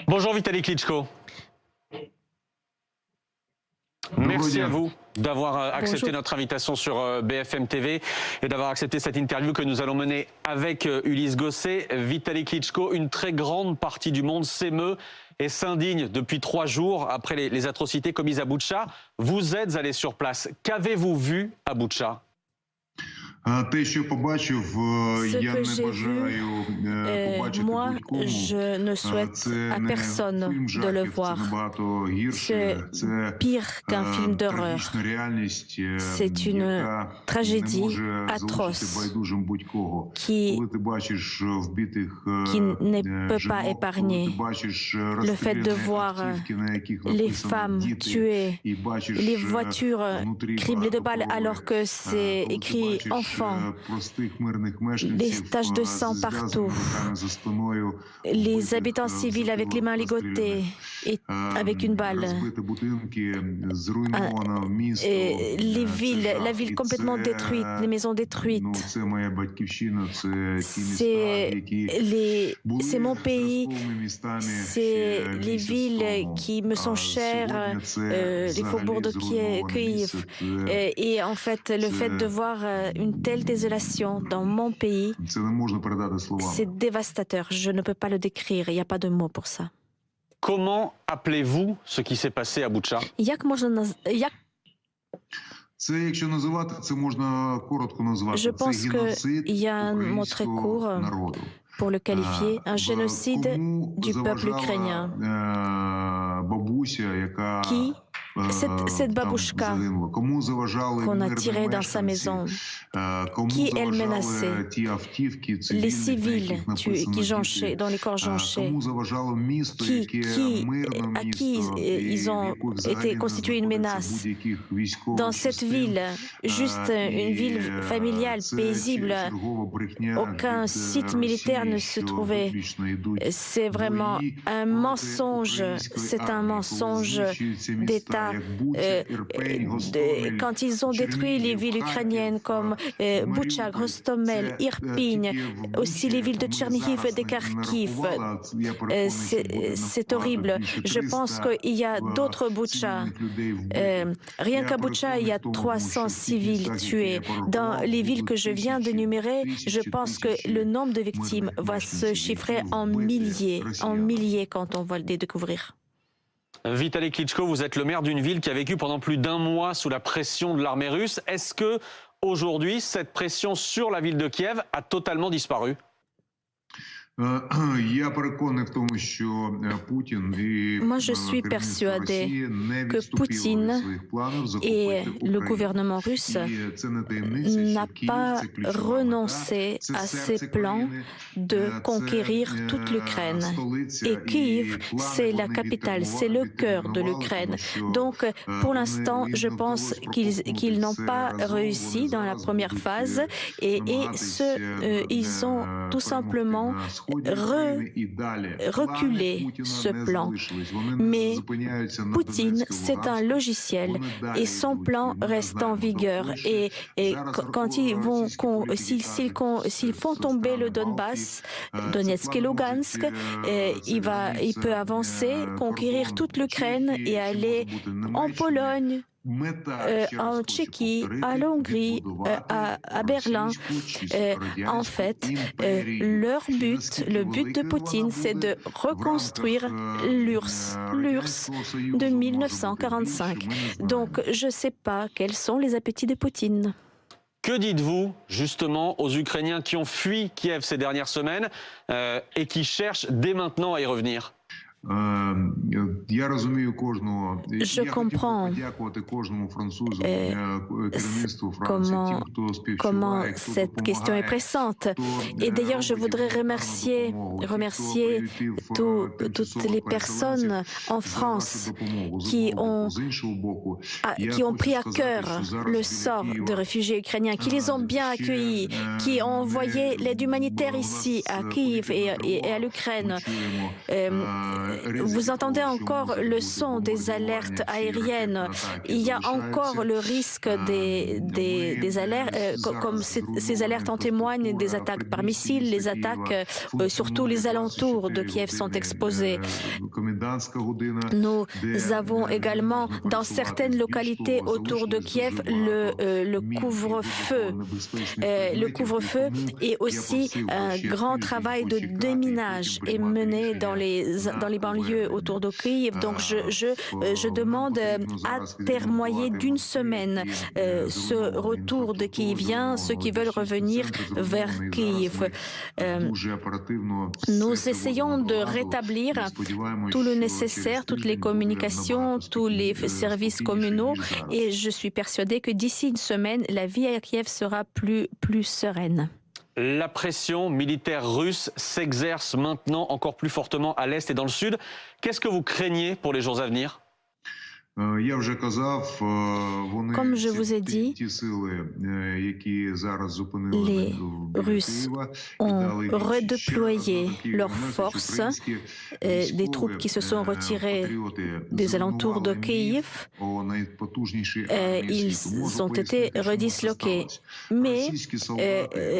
Bonjour Vitali Klitschko. Merci à vous d'avoir accepté notre invitation sur BFM TV et d'avoir accepté cette interview que nous allons mener avec Ulysse Gosset. Vitali Klitschko, une très grande partie du monde s'émeut et s'indigne depuis 3 jours après les atrocités commises à Boutcha. Vous êtes allé sur place. Qu'avez-vous vu à Boutcha ? Ce que j'ai vu, moi, je ne souhaite à personne de le voir. C'est pire qu'un film d'horreur. C'est une tragédie atroce qui ne peut pas épargner. Le fait de voir les femmes tuées, les voitures criblées de balles alors que c'est écrit « enfant », des taches de sang partout, les habitants civils avec les mains ligotées et avec une balle, et la ville complètement détruite, les maisons détruites. C'est mon pays, c'est les villes qui me sont chères, les faubourgs de Kiev. Et en fait, le fait de voir une telle désolation dans mon pays, c'est dévastateur. Je ne peux pas le décrire. Il n'y a pas de mots pour ça. Comment appelez-vous ce qui s'est passé à Boutcha ? Je pense qu'il y a un mot très court pour le qualifier, un génocide du peuple ukrainien. Qui cette babouchka qu'on a tirée dans sa maison, qui elle menaçait? Les civils dont les corps jonchés, à qui ils ont été constitués une menace? Dans cette ville, juste une ville familiale, paisible, aucun site militaire ne se trouvait. C'est vraiment un mensonge, c'est un mensonge d'État. Quand ils ont détruit les villes ukrainiennes comme Boutcha, Grostomel, Irpin, aussi les villes de Tchernihiv et de Kharkiv, c'est horrible. Je pense qu'il y a d'autres Boutcha. Rien qu'à Boutcha, il y a 300 civils tués. Dans les villes que je viens d'énumérer, je pense que le nombre de victimes va se chiffrer en milliers quand on va les découvrir. Vitali Klitschko, vous êtes le maire d'une ville qui a vécu pendant plus d'1 mois sous la pression de l'armée russe. Est-ce que aujourd'hui, cette pression sur la ville de Kiev a totalement disparu ? Moi, je suis persuadé que Poutine et le gouvernement russe n'ont pas renoncé à ses plans de conquérir toute l'Ukraine. Et Kiev, c'est la capitale, c'est le cœur de l'Ukraine. Donc, pour l'instant, je pense qu'ils n'ont pas réussi dans la première phase et ils ont tout simplement reculer ce plan. Mais Poutine, c'est un logiciel et son plan reste en vigueur. Et quand s'ils font tomber le Donbass, Donetsk et Lugansk, il peut avancer, conquérir toute l'Ukraine et aller en Pologne, en Tchéquie, à Hongrie, à Berlin. En fait, le but de Poutine, c'est de reconstruire l'URSS de 1945. Donc, je ne sais pas quels sont les appétits de Poutine. Que dites-vous justement aux Ukrainiens qui ont fui Kiev ces dernières semaines et qui cherchent dès maintenant à y revenir ? Je comprends comment cette question est pressante. Et d'ailleurs, je voudrais remercier toutes les personnes en France qui ont pris à cœur le sort de réfugiés ukrainiens, qui les ont bien accueillis, qui ont envoyé l'aide humanitaire ici, à Kiev et à l'Ukraine. vous entendez encore le son des alertes aériennes. Il y a encore le risque des alertes, comme ces alertes en témoignent, des attaques par missiles, les attaques sur tous les alentours de Kiev sont exposées. Nous avons également, dans certaines localités autour de Kiev, le couvre-feu. Le couvre-feu et aussi un grand travail de déminage est mené dans les banlieues autour de Kiev. Donc je demande à termoyer d'une semaine ce retour de Kieviens, ceux qui veulent revenir vers Kiev. Nous essayons de rétablir tout le nécessaire, toutes les communications, tous les services communaux et je suis persuadée que d'ici une semaine, la vie à Kiev sera plus sereine. La pression militaire russe s'exerce maintenant encore plus fortement à l'est et dans le sud. Qu'est-ce que vous craignez pour les jours à venir ? Comme je vous ai dit, les Russes ont redéployé leurs forces, des troupes qui se sont retirées des alentours de Kiev. Ils ont été redisloqués. Mais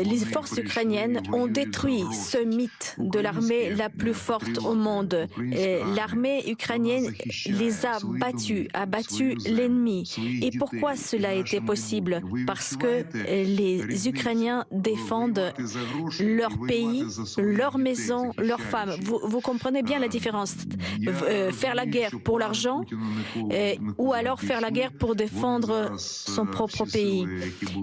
les forces ukrainiennes ont détruit ce mythe de l'armée la plus forte au monde. L'armée ukrainienne les a battus, a battu l'ennemi. Et pourquoi cela a été possible? Parce que les Ukrainiens défendent leur pays, leur maison, leurs femmes. Vous comprenez bien la différence. Faire la guerre pour l'argent ou alors faire la guerre pour défendre son propre pays.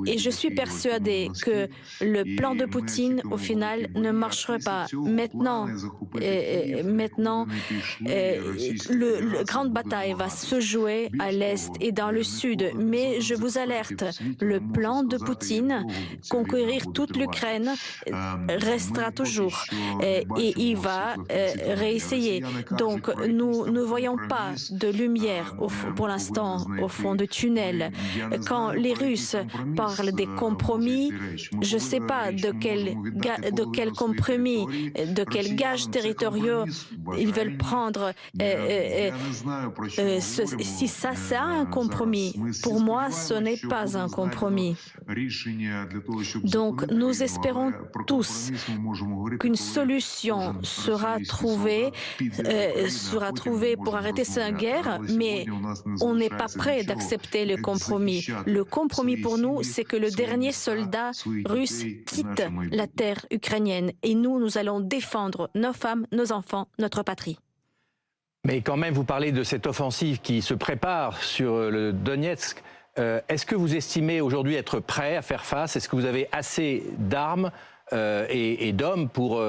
Et je suis persuadée que le plan de Poutine, au final, ne marcherait pas. Maintenant, la grande bataille va se jouer à l'est et dans le sud. Mais je vous alerte, le plan de Poutine, conquérir toute l'Ukraine, restera toujours. Et il va réessayer. Donc, nous ne voyons pas de lumière pour l'instant au fond du tunnel. Quand les Russes parlent des compromis, je ne sais pas de quel compromis, de quels gages territoriaux ils veulent prendre. Si ça, c'est un compromis. Pour moi, ce n'est pas un compromis. Donc, nous espérons tous qu'une solution sera trouvée pour arrêter cette guerre, mais on n'est pas prêt d'accepter le compromis. Le compromis pour nous, c'est que le dernier soldat russe quitte la terre ukrainienne et nous allons défendre nos femmes, nos enfants, notre patrie. Mais quand même, vous parlez de cette offensive qui se prépare sur le Donetsk. Est-ce que vous estimez aujourd'hui être prêt à faire face? Est-ce que vous avez assez d'armes et d'hommes pour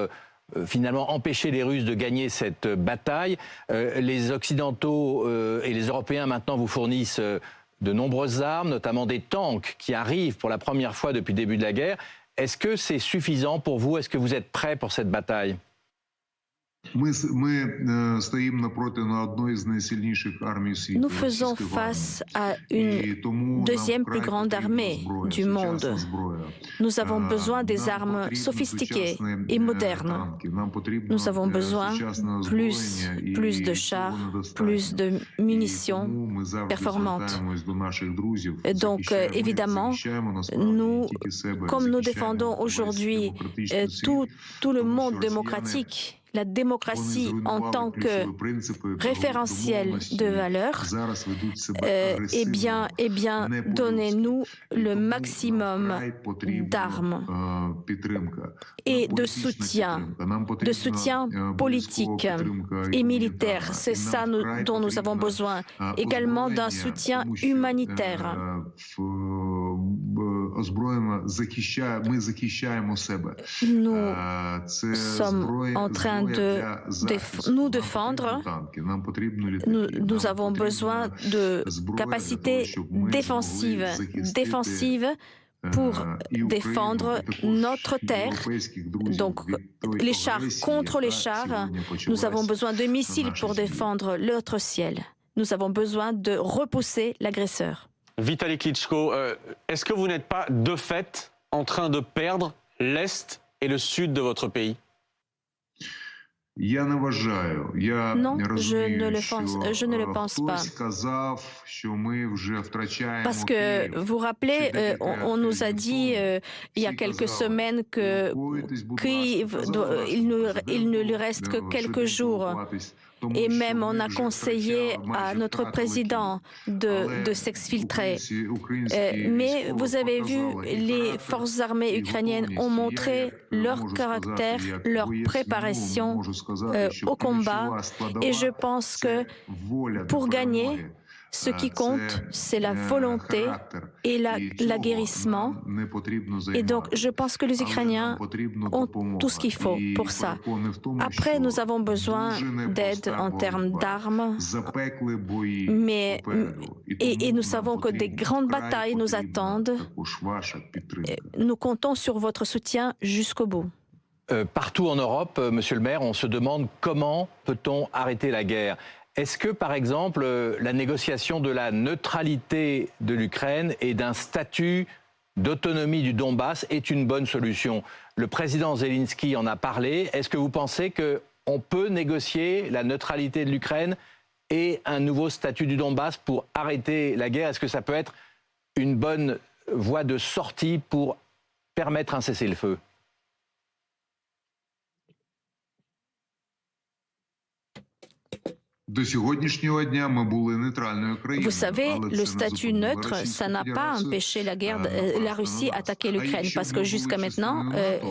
finalement empêcher les Russes de gagner cette bataille? Les Occidentaux et les Européens maintenant vous fournissent de nombreuses armes, notamment des tanks qui arrivent pour la première fois depuis le début de la guerre. Est-ce que c'est suffisant pour vous? Est-ce que vous êtes prêt pour cette bataille? Nous faisons face à une deuxième plus grande armée du monde. Nous avons besoin des armes sophistiquées et modernes. Nous avons besoin plus de chars, plus de munitions performantes. Donc, évidemment, comme nous défendons aujourd'hui tout le monde démocratique, la démocratie en tant que référentiel de valeurs, eh bien, donnez-nous le maximum d'armes et de soutien politique et militaire. C'est ça dont nous avons besoin. Également d'un soutien humanitaire. Nous sommes en train de nous défendre. Nous avons besoin de capacités défensives pour défendre notre terre. Donc, les chars contre les chars. Nous avons besoin de missiles pour défendre notre ciel. Nous avons besoin de repousser l'agresseur. Vitaly Klitschko, est-ce que vous n'êtes pas de fait en train de perdre l'Est et le Sud de votre pays? Non, je ne le pense pas. Parce que, vous vous rappelez, on nous a dit il y a quelques semaines que Kiev, il ne lui reste que quelques jours. Et même on a conseillé à notre président de s'exfiltrer. Mais vous avez vu, les forces armées ukrainiennes ont montré leur caractère, leur préparation au combat. Et je pense que pour gagner, ce qui compte, c'est la volonté et l'aguerrissement. Et donc, je pense que les Ukrainiens ont tout ce qu'il faut pour ça. Après, nous avons besoin d'aide en termes d'armes, et nous savons que des grandes batailles nous attendent. Nous comptons sur votre soutien jusqu'au bout. Partout en Europe, Monsieur le maire, on se demande comment peut-on arrêter la guerre. Est-ce que, par exemple, la négociation de la neutralité de l'Ukraine et d'un statut d'autonomie du Donbass est une bonne solution? Le président Zelensky en a parlé. Est-ce que vous pensez qu'on peut négocier la neutralité de l'Ukraine et un nouveau statut du Donbass pour arrêter la guerre? Est-ce que ça peut être une bonne voie de sortie pour permettre un cessez-le-feu? Vous savez, le statut neutre, ça n'a pas empêché la Russie d'attaquer l'Ukraine, parce que jusqu'à maintenant,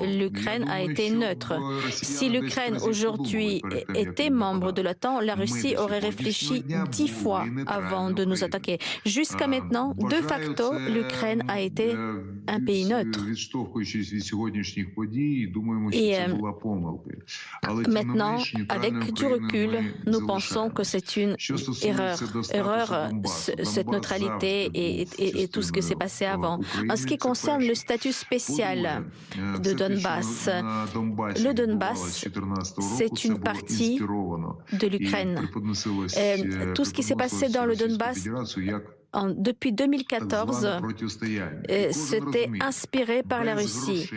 l'Ukraine a été neutre. Si l'Ukraine aujourd'hui était membre de l'OTAN, la Russie aurait réfléchi 10 fois avant de nous attaquer. Jusqu'à maintenant, de facto, l'Ukraine a été un pays neutre. Et maintenant, avec du recul, nous pensons que c'est une erreur, cette neutralité et tout ce qui s'est passé avant. En ce qui concerne le statut spécial de Donbass, le Donbass, c'est une partie de l'Ukraine. Tout ce qui s'est passé dans le Donbass depuis 2014, c'était inspiré par la Russie.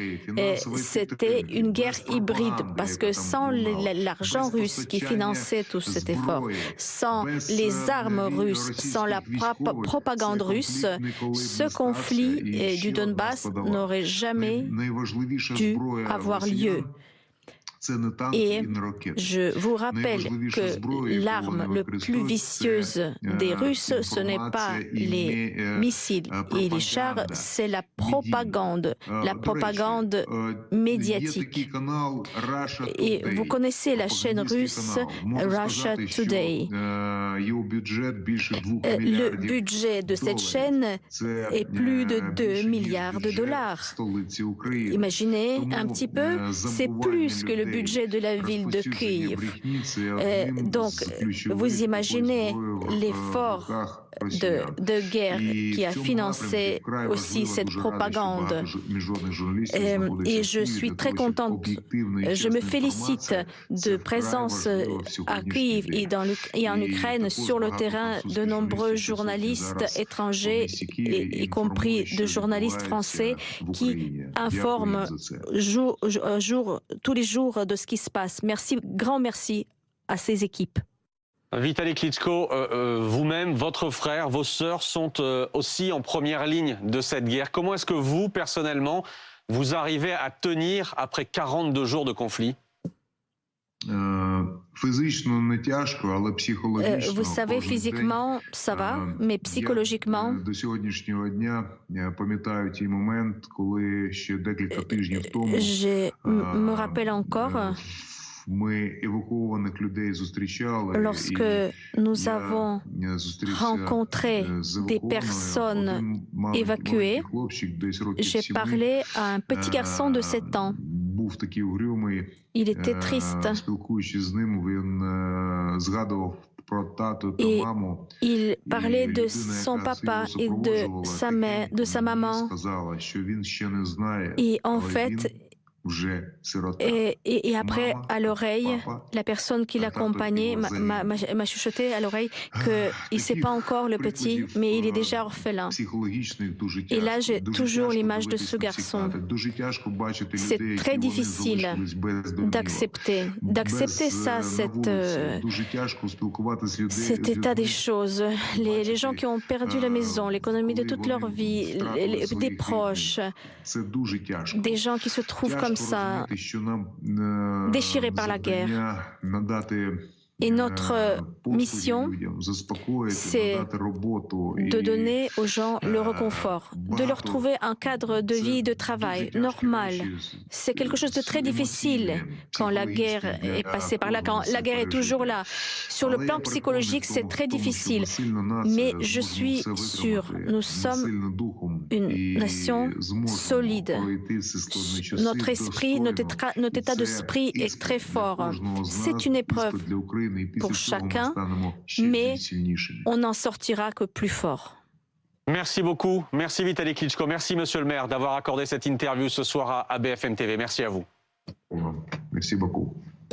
C'était une guerre hybride, parce que sans l'argent russe qui finançait tout cet effort, sans les armes russes, sans la propagande russe, ce conflit du Donbass n'aurait jamais dû avoir lieu. Et je vous rappelle que l'arme la plus vicieuse des Russes, ce n'est pas les missiles et les chars, c'est la propagande médiatique. Et vous connaissez la chaîne russe Russia Today. Le budget de cette chaîne est plus de 2 milliards de dollars. Imaginez un petit peu, c'est plus que le budget de la ville de Kiev. Donc, vous imaginez l'effort de guerre qui a financé aussi cette propagande. Et je suis très contente, je me félicite de présence à Kiev et en Ukraine sur le terrain de nombreux journalistes étrangers, y compris de journalistes français, qui informent tous les jours de ce qui se passe. Merci, grand merci à ces équipes. Vitaly Klitschko, vous-même, votre frère, vos sœurs sont aussi en première ligne de cette guerre. Comment est-ce que vous, personnellement, vous arrivez à tenir après 42 jours de conflit? Vous savez, physiquement, ça va, mais psychologiquement, je me rappelle encore lorsque nous avons rencontré des personnes évacuées. J'ai parlé à un petit garçon de 7 ans. Il était triste. Et il parlait de son papa et de sa mère, de sa maman. Et en fait, Et après, à l'oreille, la personne qui l'accompagnait m'a chuchoté à l'oreille qu'il ne sait pas encore le petit, mais il est déjà orphelin. Et là, j'ai toujours l'image de ce garçon. C'est très difficile d'accepter ça, cet état des choses. Les gens qui ont perdu la maison, l'économie de toute leur vie, des proches, des gens qui se trouvent comme ça, déchirés par la guerre. Et notre mission, c'est de donner aux gens le réconfort, de leur trouver un cadre de vie, de travail normal. C'est quelque chose de très difficile quand la guerre est passée par là, quand la guerre est toujours là. Sur le plan psychologique, c'est très difficile. Mais je suis sûre, nous sommes une nation solide. Notre esprit, notre état d'esprit est très fort. C'est une épreuve pour chacun, mais on n'en sortira que plus fort. Merci beaucoup. Merci Vitaly Klitschko. Merci Monsieur le maire d'avoir accordé cette interview ce soir à BFM TV. Merci à vous. Merci beaucoup.